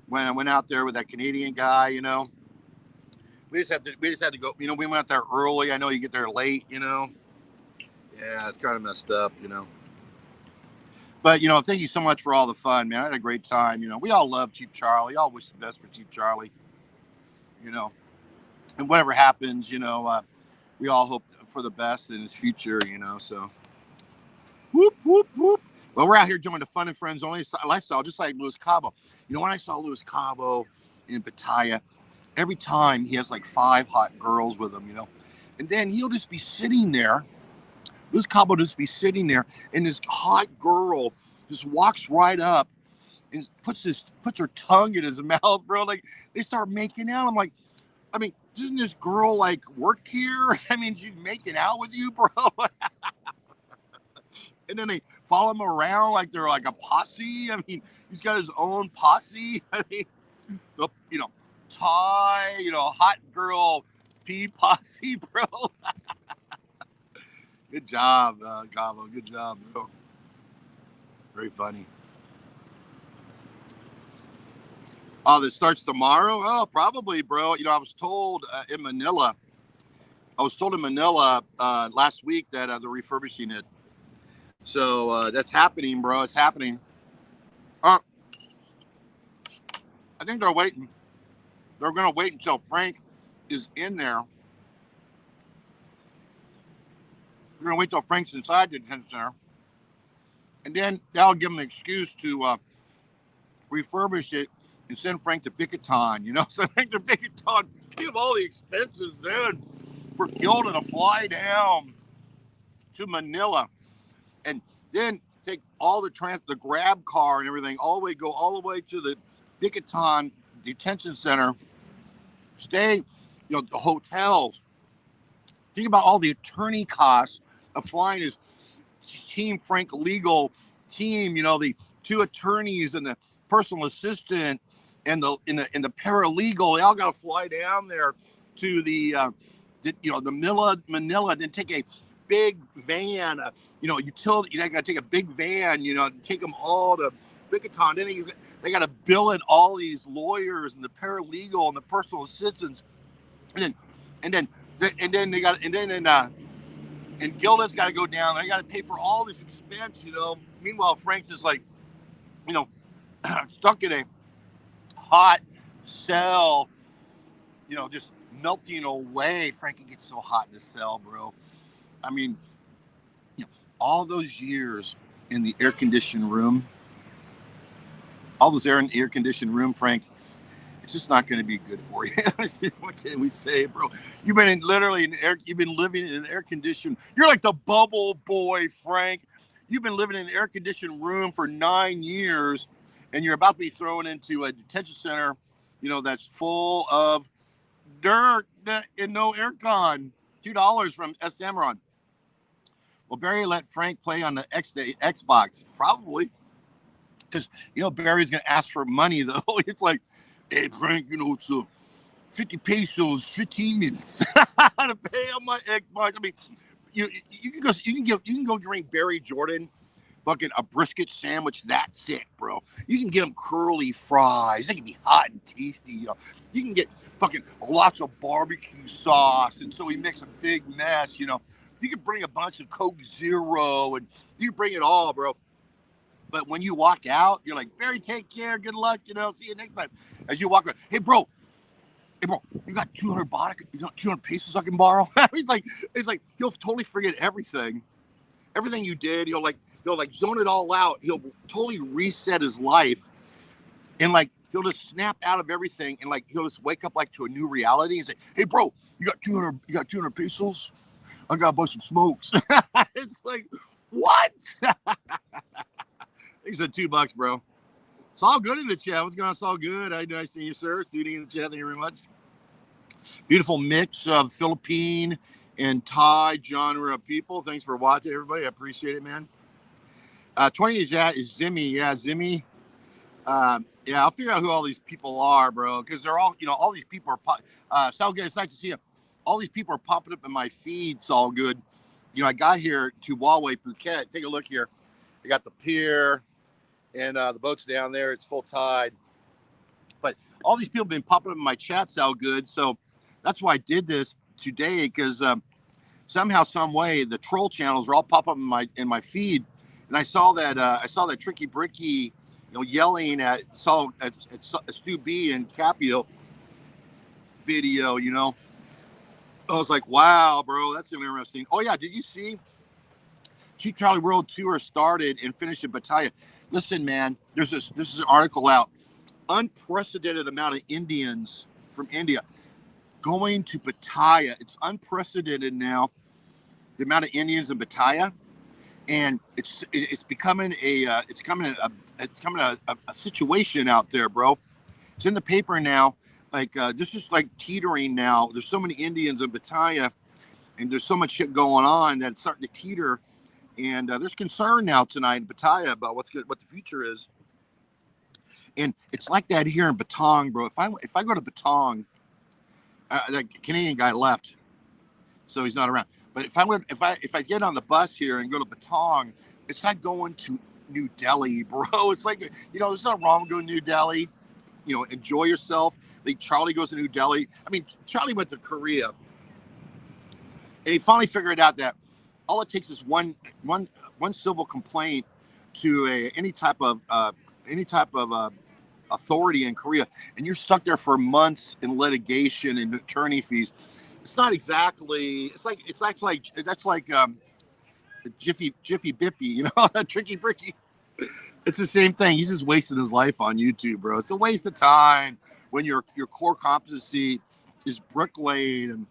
when I went out there with that Canadian guy. You know, we just had to go. You know, we went out there early. I know you get there late. You know, yeah, it's kind of messed up. You know. But, you know, thank you so much for all the fun, man. I had a great time. You know, we all love Cheap Charlie. All wish the best for Cheap Charlie. You know, and whatever happens, you know, we all hope for the best in his future, you know. So, whoop, whoop, whoop. Well, we're out here doing the fun and friends only lifestyle, just like Luis Cabo. You know, when I saw Luis Cabo in Pattaya, every time he has like 5 hot girls with him, you know. And then he'll just be sitting there. Luis Cabo just be sitting there, and this hot girl just walks right up and puts her tongue in his mouth, bro. Like, they start making out. I'm like, I mean, doesn't this girl like work here? I mean, she's making out with you, bro. And then they follow him around like they're like a posse. I mean, he's got his own posse. I mean, you know, Thai, you know, hot girl pea posse, bro. Good job, Cabo. Good job, bro. Very funny. Oh, this starts tomorrow? Oh, probably, bro. You know, I was told in Manila last week that they're refurbishing it. So that's happening, bro. It's happening. I think they're waiting. They're going to wait until Frank is in there. They're going to wait till Frank's inside the detention center. And then that'll give them an excuse to refurbish it and send Frank to Phuket, you know, send Frank to Phuket, give him all the expenses then for Gilda to fly down to Manila, and then take all the grab car and everything, go all the way to the Phuket detention center, stay, you know, the hotels. Think about all the attorney costs of flying his Team Frank legal team, you know, the 2 attorneys and the personal assistant and the paralegal. They all got to fly down there to the Manila, then take a big van, you know, utility. They got to take a big van, you know, and take them all to Phuket. Then they got to bill in all these lawyers and the paralegal and the personal assistants, and Gilda's got to go down. They got to pay for all this expense, you know. Meanwhile, Frank's just like, you know, stuck in a hot cell, you know, just melting away. Frankie gets so hot in the cell, bro. I mean, you know, all those years in the air-conditioned room, air-conditioned room, Frank, it's just not going to be good for you. What can we say, bro? You've been living in an air-conditioned. You're like the bubble boy, Frank. You've been living in an air-conditioned room for 9 years, and you're about to be thrown into a detention center, you know, that's full of dirt and no aircon. $2 from S. Samaron. Will Barry let Frank play on the Xbox? Probably. Because, you know, Barry's going to ask for money, though. It's like, hey, Frank, you know, it's 50 pesos, 15 minutes to pay on my Xbox. I mean, you can go bring Barry Jordan fucking a brisket sandwich that thick, bro. You can get him curly fries. They can be hot and tasty, you know. You can get fucking lots of barbecue sauce, and so he makes a big mess, you know. You can bring a bunch of Coke Zero, and you can bring it all, bro. But when you walk out, you're like, Barry, take care, good luck, you know, see you next time. As you walk away, hey, bro, you got 200 baht, you got 200 pesos I can borrow? It's like he'll totally forget everything you did. He'll zone it all out. He'll totally reset his life, and like he'll just snap out of everything, and like he'll just wake up like to a new reality and say, hey, bro, you got 200 pesos? I got to buy some smokes. It's like, what? He said $2, bro. It's all good in the chat. What's going on? It's all good. How do I see you, sir? Duty in the chat. Thank you very much. Beautiful mix of Philippine and Thai genre of people. Thanks for watching, everybody. I appreciate it, man. 20 is that is Zimmy. Yeah, Zimmy. Yeah, I'll figure out who all these people are, bro, because they're all, all these people are, so good. It's nice to see you. All these people are popping up in my feed. It's all good. I got here to Huawei, Phuket. Take a look here. I got the pier and the boat's down there. It's full tide. But all these people have been popping up in my chats all good. So that's why I did this today, because somehow, some way, the troll channels are all pop up in my feed. And I saw that Tricky Bricky, yelling at Stu B and Capio video, I was like, wow, bro, that's interesting. Oh yeah, did you see Cheap Charlie World Tour started and finished in Pattaya? Listen, man, this is an article out. Unprecedented amount of Indians from India going to Pattaya. It's unprecedented now, the amount of Indians in Pattaya, and it's becoming a situation out there, bro. It's in the paper now. Like this is like teetering now. There's so many Indians in Pattaya, and there's so much shit going on that it's starting to teeter. And there's concern now tonight in Pattaya about what the future is. And it's like that here in Batong, bro. If I go to Batong, the Canadian guy left, so he's not around. But if I get on the bus here and go to Batong, it's like going to New Delhi, bro. It's like, there's nothing wrong with going to New Delhi. Enjoy yourself. Like Charlie goes to New Delhi. I mean, Charlie went to Korea, and he finally figured out that all it takes is one civil complaint to any type of authority in Korea, and you're stuck there for months in litigation and attorney fees. It's not exactly. It's like Jiffy Bippy, Tricky Bricky. It's the same thing. He's just wasting his life on YouTube, bro. It's a waste of time when your core competency is bricklaying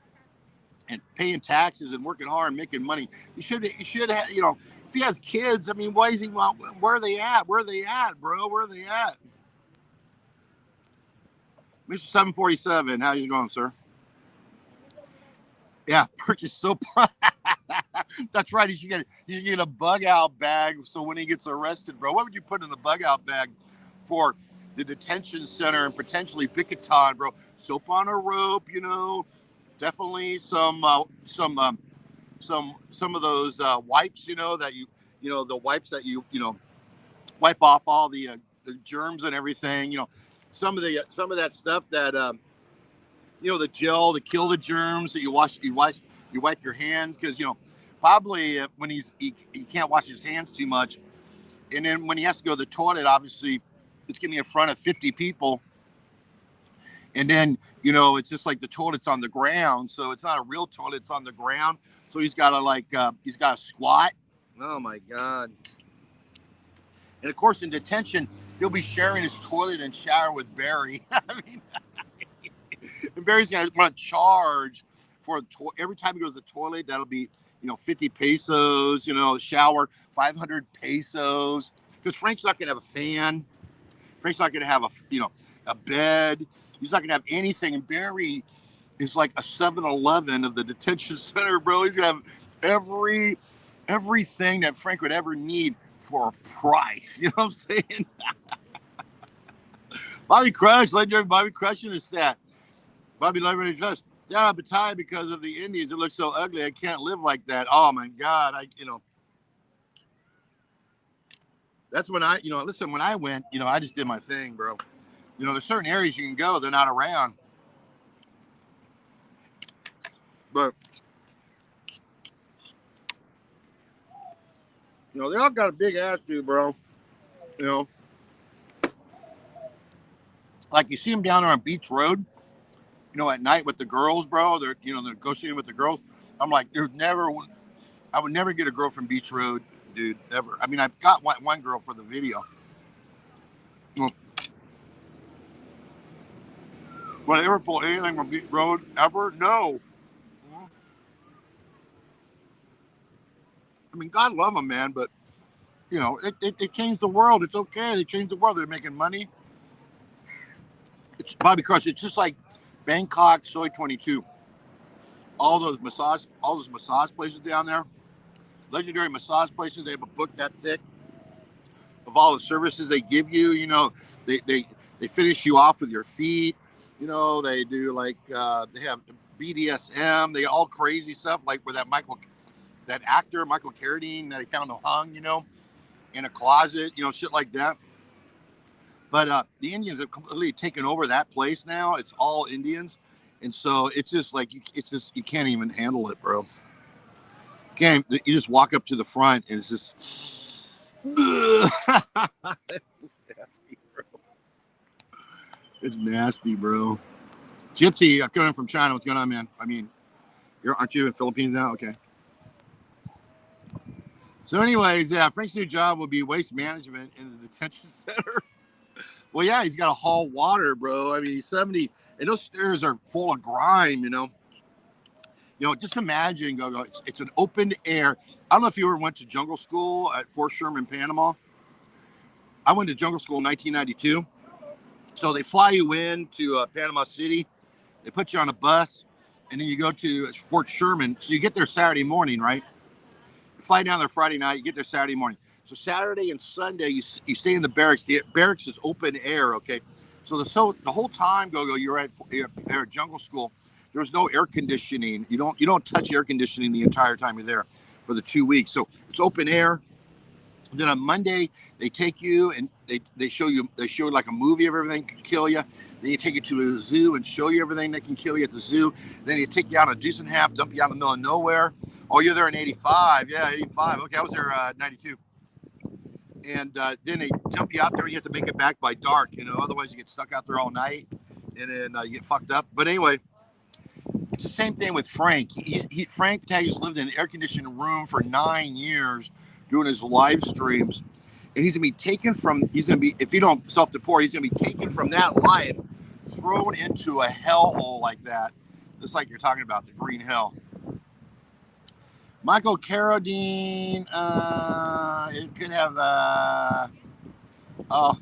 and paying taxes and working hard and making money. You should have, if he has kids, I mean, why is he, where are they at? Where are they at, bro? Where are they at? Mr. 747, how you going, sir? Yeah, purchase soap. That's right. You should get a bug out bag, so when he gets arrested, bro, what would you put in the bug out bag for the detention center and potentially Phuket, bro? Soap on a rope, definitely some of those wipes, that the wipes that you wipe off all the germs and everything, some of that stuff that the gel to kill the germs that you wipe your hands, because probably when he can't wash his hands too much, and then when he has to go to the toilet, obviously it's gonna be in front of 50 people, and then it's just like the toilet's on the ground, so it's not a real toilet, it's on the ground, so he's got to squat. Oh my god. And of course in detention he'll be sharing his toilet and shower with Barry. I mean, and Barry's gonna want to charge for every time he goes to the toilet. That'll be 50 pesos. Shower 500 pesos. Because Frank's not gonna have a fan. Frank's not gonna have a bed. He's not gonna have anything. And Barry is like a 7-Eleven of the detention center, bro. He's gonna have everything that Frank would ever need for a price. You know what I'm saying? Bobby Crush, legendary Bobby Crush in the stat. Bobby Leverage Dress. Yeah, I'm tired because of the Indians. It looks so ugly. I can't live like that. Oh my God. That's when listen, when I went, I just did my thing, bro. There's certain areas you can go, they're not around. But they all got a big attitude, bro. Like you see them down there on Beach Road, at night with the girls, bro. They're negotiating with the girls. I'm like, I would never get a girl from Beach Road, dude, ever. I mean, I've got one girl for the video. Would I ever pull anything from Beach Road ever? No. I mean, God love them, man, but you know, it changed the world. It's okay. They changed the world. They're making money. It's Bobby Crush. It's just like Bangkok, Soy 22. All those massage places down there, legendary massage places. They have a book that thick of all the services they give you. You know, they finish you off with your feet. You know, they do like they have BDSM. They all crazy stuff like where that actor Michael Carradine that he found hung. You know, in a closet. You know, shit like that. But the Indians have completely taken over that place now. It's all Indians. And so it's just like, you can't even handle it, bro. You just walk up to the front and it's just, it's nasty, bro. Gypsy, I'm coming from China. What's going on, man? I mean, aren't you in Philippines now? Okay. So anyways, yeah, Frank's new job will be waste management in the detention center. Well, yeah, he's got to haul water, bro. I mean, he's 70, and those stairs are full of grime, you know. You know, just imagine, it's an open air. I don't know if you ever went to jungle school at Fort Sherman, Panama. I went to jungle school in 1992. So they fly you in to Panama City. They put you on a bus, and then you go to Fort Sherman. So you get there Saturday morning, right? You fly down there Friday night. You get there Saturday morning. So Saturday and Sunday, you stay in the barracks. The barracks is open air, okay? So the whole time, you're at jungle school. There's no air conditioning. You don't touch air conditioning the entire time you're there for the 2 weeks. So it's open air. Then on Monday, they take you and they show you like a movie of everything that can kill you. Then you take you to a zoo and show you everything that can kill you at the zoo. Then they take you out on a decent half, dump you out in the middle of nowhere. Oh, you're there in 85. Yeah, 85. Okay, I was there 92. And then they jump you out there and you have to make it back by dark, you know, otherwise you get stuck out there all night and then you get fucked up. But anyway, it's the same thing with Frank. Frank Tagg's lived in an air-conditioned room for 9 years doing his live streams. And he's going to be, if you don't self-deport, he's going to be taken from that life, thrown into a hellhole like that. Just like you're talking about, the green hell. Michael Carradine, it could have, oh,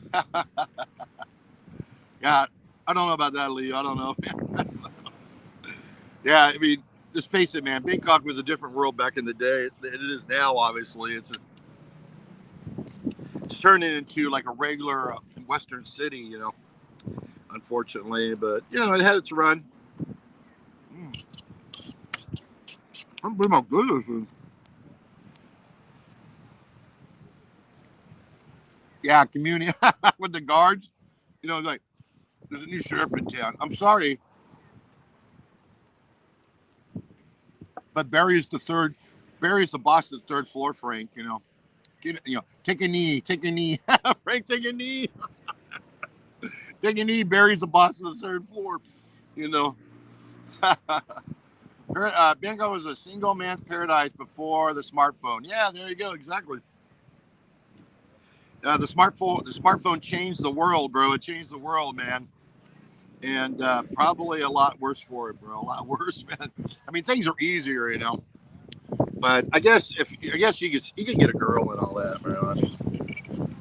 yeah, I don't know about that, Leo. I don't know. Yeah, I mean, just face it, man. Bangkok was a different world back in the day. It is now, obviously. It's turning into like a regular Western city, you know, unfortunately. But, you know, it had its run. I'm pretty much good at this. Yeah, community with the guards. You know, like, there's a new sheriff in town. I'm sorry, but Barry's the boss of the third floor, Frank, you know. Take a knee. Frank, take a knee. Take a knee. Barry's the boss of the third floor, you know. Bangkok was a single man's paradise before the smartphone. Yeah, there you go. Exactly. The smartphone changed the world, bro. It changed the world, man. And probably a lot worse for it, bro. A lot worse, man. I mean, things are easier, you know. But I guess you could get a girl and all that, bro. I mean,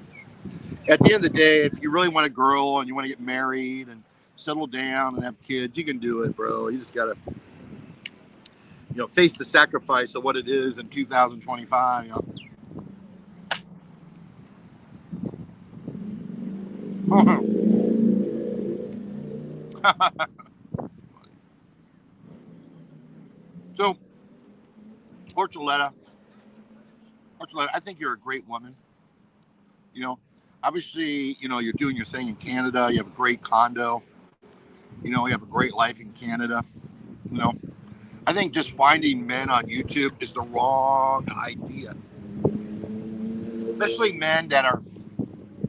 at the end of the day, if you really want a girl and you want to get married and settle down and have kids, you can do it, bro. You just gotta, you know, face the sacrifice of what it is in 2025, you know. So, Archuletta, I think you're a great woman. You know, obviously, you know, you're doing your thing in Canada. You have a great condo. You know, you have a great life in Canada. You know, I think just finding men on YouTube is the wrong idea. Especially men that are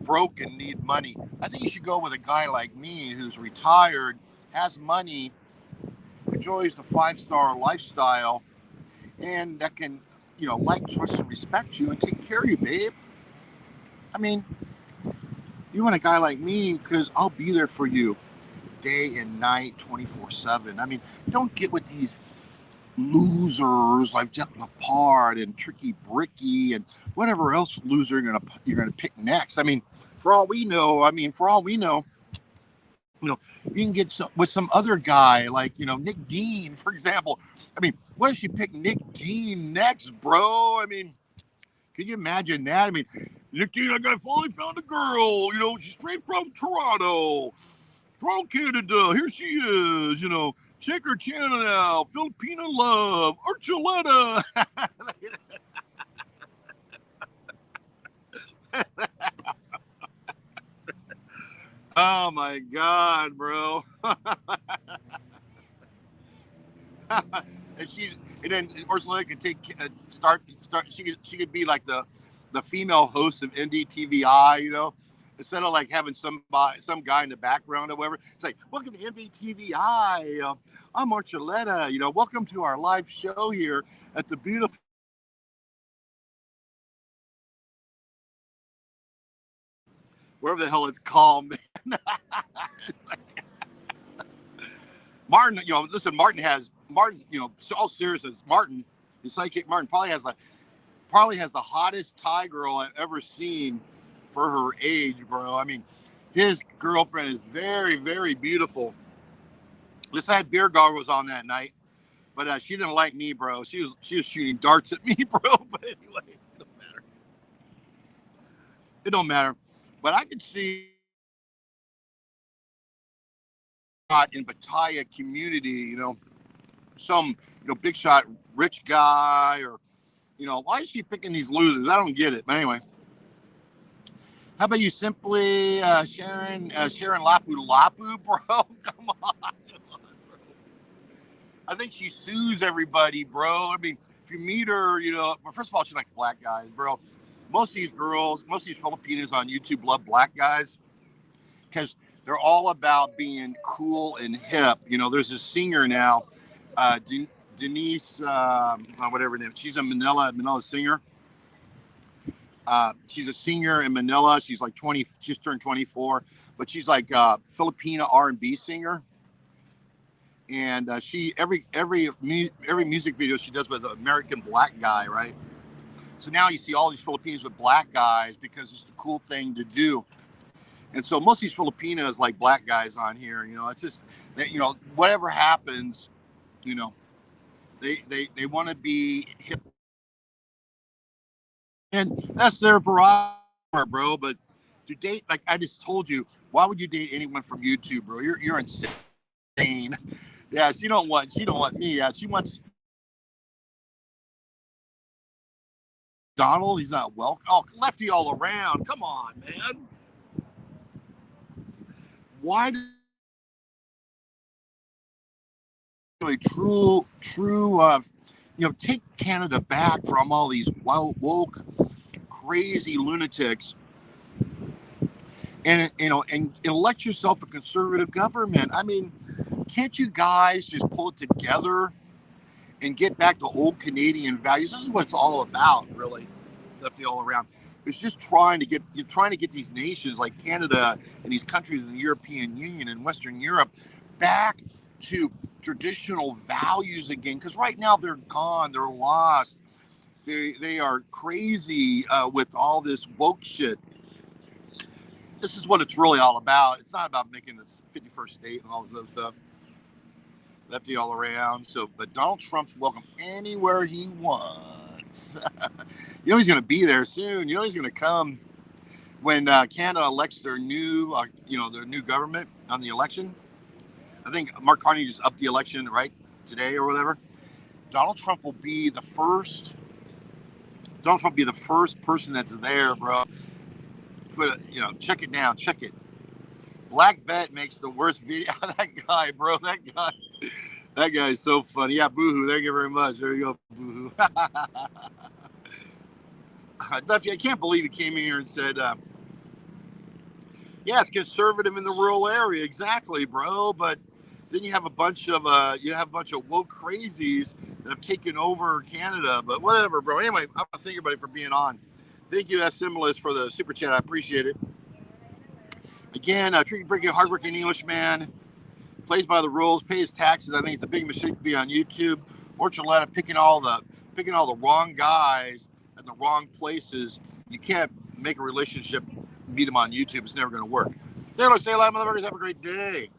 broke and need money. I think you should go with a guy like me who's retired, has money, enjoys the 5-star lifestyle, and that can, you know, like, trust, and respect you and take care of you, babe. I mean, you want a guy like me because I'll be there for you day and night, 24/7. I mean, don't get with these losers like Jeff Lepard and Tricky Bricky and whatever else loser you're gonna pick next. I mean, for all we know, you can get with some other guy like Nick Dean, for example. I mean, what if you pick Nick Dean next, bro? I mean, can you imagine that? I mean, Nick Dean, I finally found a girl. She's straight from Toronto, Canada. Here she is. Check her channel out. Filipino love, Archuletta. Oh my God, bro. and then Ursula could start. She could be like the female host of NDTVI. Instead of like having some guy in the background or whatever. It's like, welcome to NDTVI. I'm Archuletta. Welcome to our live show here at the beautiful. Wherever the hell it's called, man. Martin, listen, Martin, all seriousness, Martin, the sidekick Martin probably has the hottest Thai girl I've ever seen for her age, bro. I mean, his girlfriend is very, very beautiful. This had beer goggles on that night, but she didn't like me, bro. She was shooting darts at me, bro. But anyway, it don't matter. It don't matter. But I could see in Pattaya community, some big shot rich guy, or why is she picking these losers? I don't get it. But anyway, how about you simply Sharon Lapu Lapu, bro? Come on. I think she sues everybody, bro. I mean, if you meet her, but first of all, she likes black guys, bro. Most of these Filipinas on YouTube love black guys because they're all about being cool and hip. There's this singer now, Denise, whatever her name. She's a Manila singer. She's a singer in Manila. She's like 20. She's turned 24, but she's like a Filipina R&B singer. And she every music video she does with an American black guy, right? So now you see all these Filipinos with black guys because it's the cool thing to do. And so most of these Filipinas like black guys on here. It's just that whatever happens, they want to be hip, and that's their prerogative, bro. But to date, like I just told you, why would you date anyone from YouTube, bro? You're insane. Yeah, she don't want me. Yeah, she wants Donald. He's not welcome. Oh, lefty all around. Come on, man. Why do a true take Canada back from all these woke, crazy lunatics, and elect yourself a conservative government? I mean, can't you guys just pull it together and get back to old Canadian values? This is what it's all about, really. Lefty all around. It's just trying to get these nations like Canada and these countries in the European Union and Western Europe back to traditional values again. Because right now they're gone, they're lost. They are crazy with all this woke shit. This is what it's really all about. It's not about making this 51st state and all this other stuff. Lefty all around. But Donald Trump's welcome anywhere he wants. He's going to be there soon. He's going to come when Canada elects their new, their new government on the election. I think Mark Carney just upped the election right today or whatever. Donald Trump will be the first. Donald Trump will be the first person that's there, bro. Check it down. Check it. Black Vet makes the worst video. That guy, bro. That guy is so funny. Yeah, boohoo. Thank you very much. There you go, boohoo. I can't believe he came in here and said, yeah, it's conservative in the rural area. Exactly, bro. But then you have a bunch of woke crazies that have taken over Canada. But whatever, bro. Anyway, I want to thank everybody for being on. Thank you, Similis, for the super chat. I appreciate it. Again, Tricky Bricky, hardworking Englishman, plays by the rules, pays taxes. I think it's a big mistake to be on YouTube Archuletta picking all the wrong guys at the wrong places. You can't make a relationship, meet them on YouTube. It's never going to work. Say hello, say a lot, motherfuckers. Have a great day.